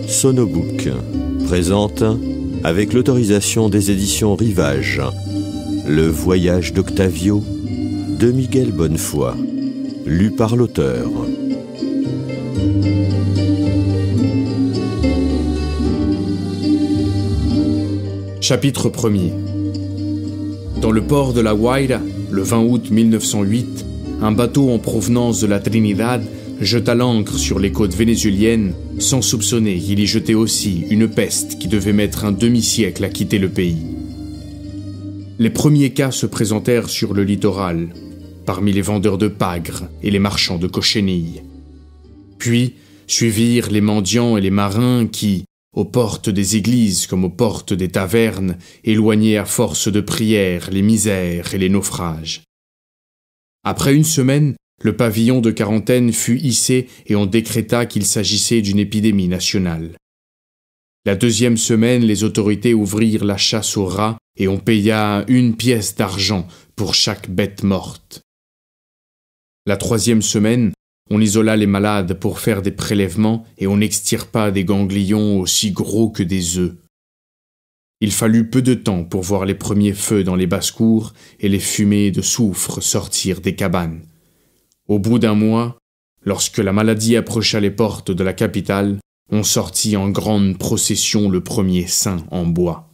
Sonobook présente, avec l'autorisation des éditions Rivage, Le voyage d'Octavio de Miguel Bonnefoy, lu par l'auteur. Chapitre 1er. Dans le port de La Guaira, le 20 août 1908, un bateau en provenance de la Trinidad jeta l'ancre sur les côtes vénézuéliennes sans soupçonner qu'il y jetait aussi une peste qui devait mettre un demi-siècle à quitter le pays. Les premiers cas se présentèrent sur le littoral, parmi les vendeurs de pagres et les marchands de cochenilles. Puis suivirent les mendiants et les marins qui, aux portes des églises comme aux portes des tavernes, éloignaient à force de prières les misères et les naufrages. Après une semaine, le pavillon de quarantaine fut hissé et on décréta qu'il s'agissait d'une épidémie nationale. La deuxième semaine, les autorités ouvrirent la chasse aux rats et on paya 1 pièce d'argent pour chaque bête morte. La troisième semaine, on isola les malades pour faire des prélèvements et on extirpa des ganglions aussi gros que des œufs. Il fallut peu de temps pour voir les premiers feux dans les basses-cours et les fumées de soufre sortir des cabanes. Au bout d'un mois, lorsque la maladie approcha les portes de la capitale, on sortit en grande procession le premier saint en bois.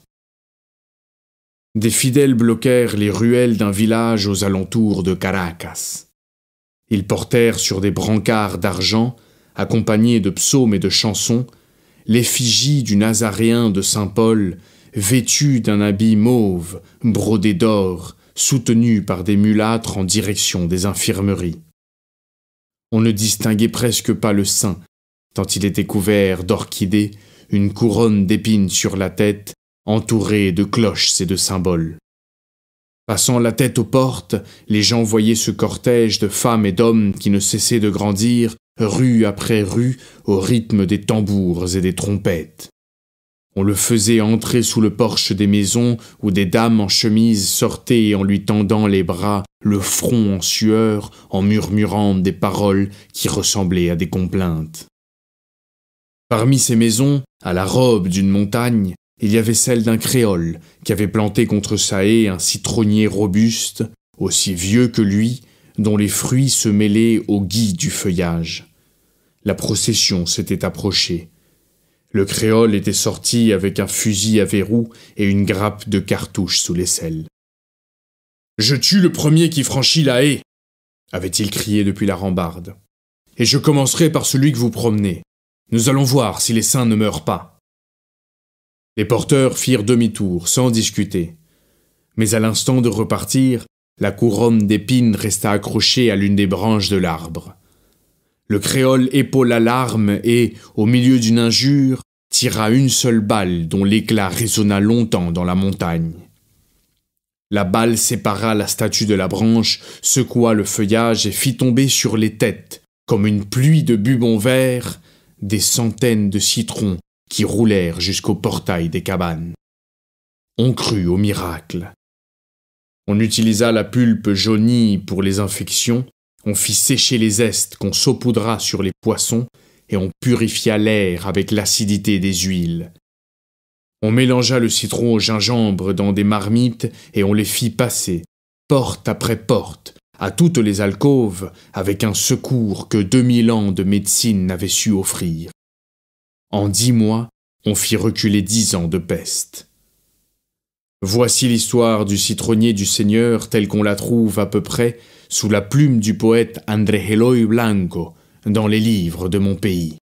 Des fidèles bloquèrent les ruelles d'un village aux alentours de Caracas. Ils portèrent sur des brancards d'argent, accompagnés de psaumes et de chansons, l'effigie du Nazaréen de Saint-Paul, vêtu d'un habit mauve, brodé d'or, soutenu par des mulâtres en direction des infirmeries. On ne distinguait presque pas le saint, tant il était couvert d'orchidées, une couronne d'épines sur la tête, entourée de cloches et de symboles. Passant la tête aux portes, les gens voyaient ce cortège de femmes et d'hommes qui ne cessait de grandir, rue après rue, au rythme des tambours et des trompettes. On le faisait entrer sous le porche des maisons où des dames en chemise sortaient en lui tendant les bras, le front en sueur, en murmurant des paroles qui ressemblaient à des complaintes. Parmi ces maisons, à la robe d'une montagne, il y avait celle d'un créole qui avait planté contre sa haie un citronnier robuste, aussi vieux que lui, dont les fruits se mêlaient au gui du feuillage. La procession s'était approchée. Le créole était sorti avec un fusil à verrou et une grappe de cartouches sous l'aisselle. « Je tue le premier qui franchit la haie !» avait-il crié depuis la rambarde. « Et je commencerai par celui que vous promenez. Nous allons voir si les saints ne meurent pas. » Les porteurs firent demi-tour, sans discuter. Mais à l'instant de repartir, la couronne d'épines resta accrochée à l'une des branches de l'arbre. Le créole épaula l'arme et, au milieu d'une injure, tira une seule balle dont l'éclat résonna longtemps dans la montagne. La balle sépara la statue de la branche, secoua le feuillage et fit tomber sur les têtes, comme une pluie de bubons verts, des centaines de citrons qui roulèrent jusqu'au portail des cabanes. On crut au miracle. On utilisa la pulpe jaunie pour les infections, on fit sécher les zestes qu'on saupoudra sur les poissons et on purifia l'air avec l'acidité des huiles. On mélangea le citron au gingembre dans des marmites et on les fit passer, porte après porte, à toutes les alcôves avec un secours que 2000 ans de médecine n'avaient su offrir. En 10 mois, on fit reculer 10 ans de peste. Voici l'histoire du citronnier du Seigneur telle qu'on la trouve à peu près sous la plume du poète André Eloy Blanco dans les livres de mon pays.